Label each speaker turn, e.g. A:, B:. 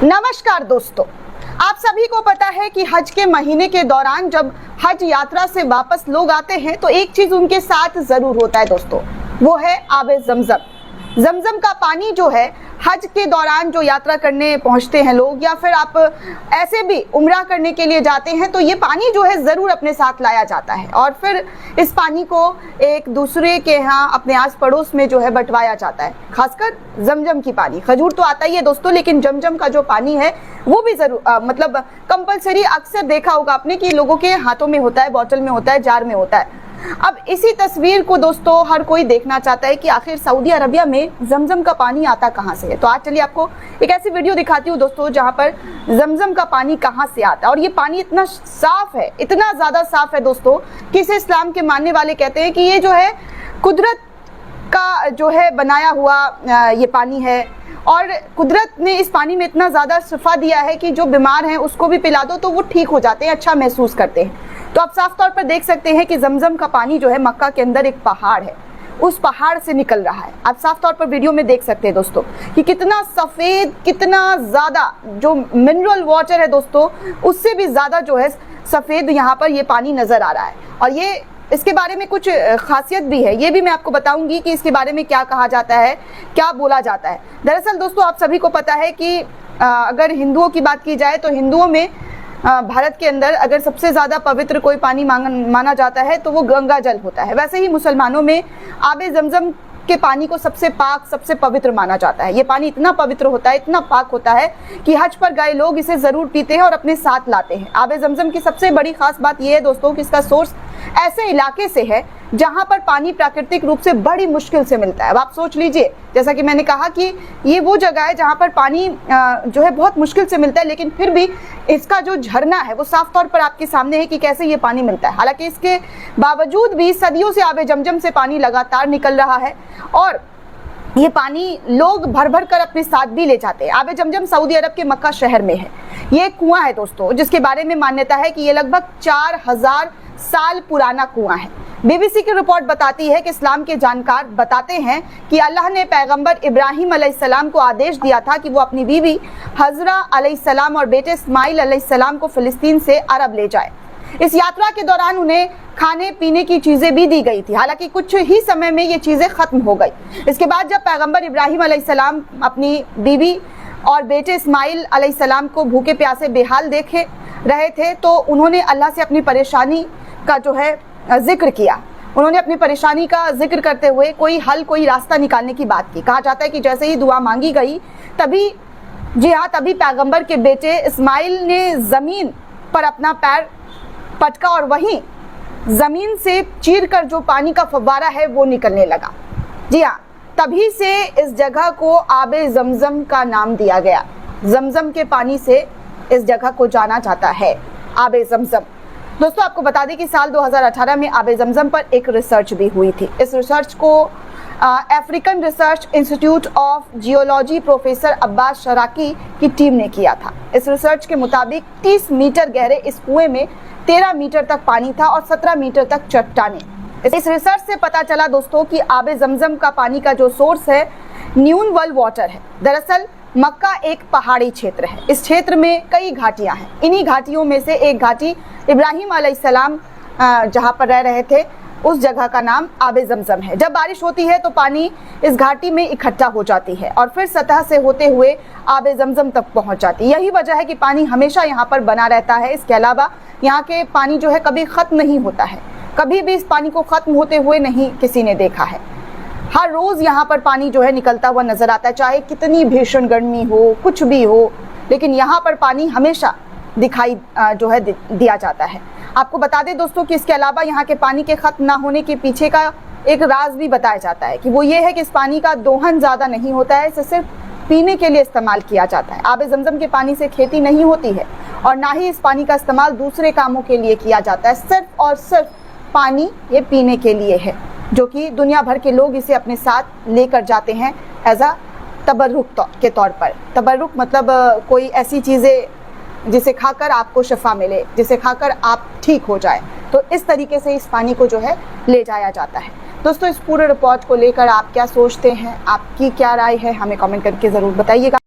A: नमस्कार दोस्तों, आप सभी को पता है कि हज के महीने के दौरान जब हज यात्रा से वापस लोग आते हैं तो एक चीज उनके साथ जरूर होता है दोस्तों, वो है आबे जमजम। जमजम का पानी जो है हज के दौरान जो यात्रा करने पहुंचते हैं लोग, या फिर आप ऐसे भी उम्रा करने के लिए जाते हैं तो ये पानी जो है ज़रूर अपने साथ लाया जाता है और फिर इस पानी को एक दूसरे के यहाँ अपने आस पड़ोस में जो है बंटवाया जाता है। खासकर जमजम की पानी, खजूर तो आता ही है दोस्तों, लेकिन जमजम का जो पानी है वो भी जरूर मतलब कंपलसरी। अक्सर देखा होगा आपने कि लोगों के हाथों में होता है, बोतल में होता है, जार में होता है। अब इसी तस्वीर को दोस्तों हर कोई देखना चाहता है कि आखिर सऊदी अरबिया में जमजम का पानी आता कहां से है। तो आज चलिए आपको एक ऐसी वीडियो दिखाती हूँ दोस्तों जहां पर जमजम का पानी कहां से आता है। और ये पानी इतना साफ है, इतना ज्यादा साफ है दोस्तों कि इसे इस्लाम के मानने वाले कहते हैं कि ये जो है कुदरत का जो है बनाया हुआ ये पानी है। और कुदरत ने इस पानी में इतना ज़्यादा शिफा दिया है कि जो बीमार हैं उसको भी पिला दो तो वो ठीक हो जाते हैं, अच्छा महसूस करते हैं। तो आप साफ तौर पर देख सकते हैं कि जमजम का पानी जो है मक्का के अंदर एक पहाड़ है, उस पहाड़ से निकल रहा है। आप साफ तौर पर वीडियो में देख सकते हैं दोस्तों कि कितना सफ़ेद, कितना ज़्यादा जो मिनरल वाटर है दोस्तों उससे भी ज़्यादा जो है सफ़ेद यहाँ पर ये पानी नज़र आ रहा है। और ये इसके बारे में कुछ खासियत भी है, ये भी मैं आपको बताऊंगी कि इसके बारे में क्या कहा जाता है, क्या बोला जाता है। दरअसल दोस्तों आप सभी को पता है कि अगर हिंदुओं की बात की जाए तो हिंदुओं में भारत के अंदर अगर सबसे ज़्यादा पवित्र कोई पानी माना जाता है तो वो गंगा जल होता है। वैसे ही मुसलमानों में आबे जमजम के पानी को सबसे पाक, सबसे पवित्र माना जाता है। ये पानी इतना पवित्र होता है, इतना पाक होता है कि हज पर गए लोग इसे ज़रूर पीते हैं और अपने साथ लाते हैं। आबे जमजम की सबसे बड़ी खास बात यह है दोस्तों कि इसका सोर्स ऐसे इलाके से है जहां पर पानी प्राकृतिक रूप से बड़ी मुश्किल से मिलता है। अब आप सोच लीजिए, जैसा कि मैंने कहा कि ये वो जगह है जहां पर पानी जो है बहुत मुश्किल से मिलता है, लेकिन फिर भी इसका जो झरना है वो साफ तौर पर आपके सामने है कि कैसे ये पानी मिलता है। हालांकि इसके बावजूद भी सदियों से आबे जमजम से पानी लगातार निकल रहा है और ये पानी लोग भर भर कर अपने साथ भी ले जाते हैं। आबे जमजम सऊदी अरब के मक्का शहर में है। ये कुआं है दोस्तों जिसके बारे में मान्यता है कि ये लगभग 4000 साल पुराना कुआं है। बीबीसी की रिपोर्ट बताती है कि इस्लाम के जानकार बताते हैं कि अल्लाह ने पैगंबर इब्राहिम अलैहिस्सलाम को आदेश दिया था कि वो अपनी बीवी हजरा अलैहिस्सलाम और बेटे इस्माइल अलैहिस्सलाम को फिलिस्तीन से अरब ले जाए। इस यात्रा के दौरान उन्हें खाने पीने की चीज़ें भी दी गई थी। हालांकि कुछ ही समय में ये चीज़ें ख़त्म हो गई। इसके बाद जब पैगंबर इब्राहिम अलैहिस्सलाम अपनी बीवी और बेटे इस्माइल अलैहिस्सलाम को भूखे प्यासे बेहाल देखे रहे थे तो उन्होंने अल्लाह से अपनी परेशानी का जो है जिक्र किया। उन्होंने अपनी परेशानी का जिक्र करते हुए कोई हल, कोई रास्ता निकालने की बात की। कहा जाता है कि जैसे ही दुआ मांगी गई तभी, जी हाँ, तभी पैगंबर के बेटे इस्माइल ने ज़मीन पर अपना पैर पटका और वहीं ज़मीन से चीर कर जो पानी का फव्वारा है वो निकलने लगा। जी हाँ, तभी से इस जगह को आबे जमजम का नाम दिया गया। जमजम के पानी से इस जगह को जाना जाता है, आबे जमजम। दोस्तों आपको बता दें कि साल 2018 में आबे जमजम पर एक रिसर्च भी हुई थी। इस रिसर्च को African research institute of geology professor Abbas Sharaky की टीम ने किया था। इस रिसर्च के मुताबिक 30 मीटर गहरे इस कुएं में 13 मीटर तक पानी था और 17 मीटर तक चट्टानें। इस रिसर्च से पता चला दोस्तों कि आबे जमजम का पानी का जो सोर्स है न्यून वेल वाटर है। दरअसल मक्का एक पहाड़ी क्षेत्र है। इस क्षेत्र में कई घाटियां हैं। इन्हीं घाटियों में से एक घाटी इब्राहिम अलैहिस्सलाम जहां पर रह रहे थे उस जगह का नाम आबे जमजम है। जब बारिश होती है तो पानी इस घाटी में इकट्ठा हो जाती है और फिर सतह से होते हुए आबे जमजम तक पहुंच जाती है। यही वजह है कि पानी हमेशा यहाँ पर बना रहता है। इसके अलावा यहाँ के पानी जो है कभी ख़त्म नहीं होता है, कभी भी इस पानी को ख़त्म होते हुए नहीं किसी ने देखा है। हर रोज़ यहाँ पर पानी जो है निकलता हुआ नज़र आता है, चाहे कितनी भीषण गर्मी हो, कुछ भी हो, लेकिन यहाँ पर पानी हमेशा दिखाई जो है दिया जाता है। आपको बता दें दोस्तों कि इसके अलावा यहाँ के पानी के ख़त्म ना होने के पीछे का एक राज भी बताया जाता है कि वो ये है कि इस पानी का दोहन ज़्यादा नहीं होता है, इसे सिर्फ पीने के लिए इस्तेमाल किया जाता है। आबे जमजम के पानी से खेती नहीं होती है और ना ही इस पानी का इस्तेमाल दूसरे कामों के लिए किया जाता है। सिर्फ और सिर्फ पानी ये पीने के लिए है, जो कि दुनिया भर के लोग इसे अपने साथ लेकर जाते हैं एज अ तबर्रुक के तौर पर। तबर्रुक मतलब कोई ऐसी चीज़ें जिसे खाकर आपको शिफा मिले, जिसे खाकर आप ठीक हो जाए, तो इस तरीके से इस पानी को जो है ले जाया जाता है। दोस्तों इस पूरे रिपोर्ट को लेकर आप क्या सोचते हैं, आपकी क्या राय है, हमें कमेंट करके ज़रूर बताइएगा।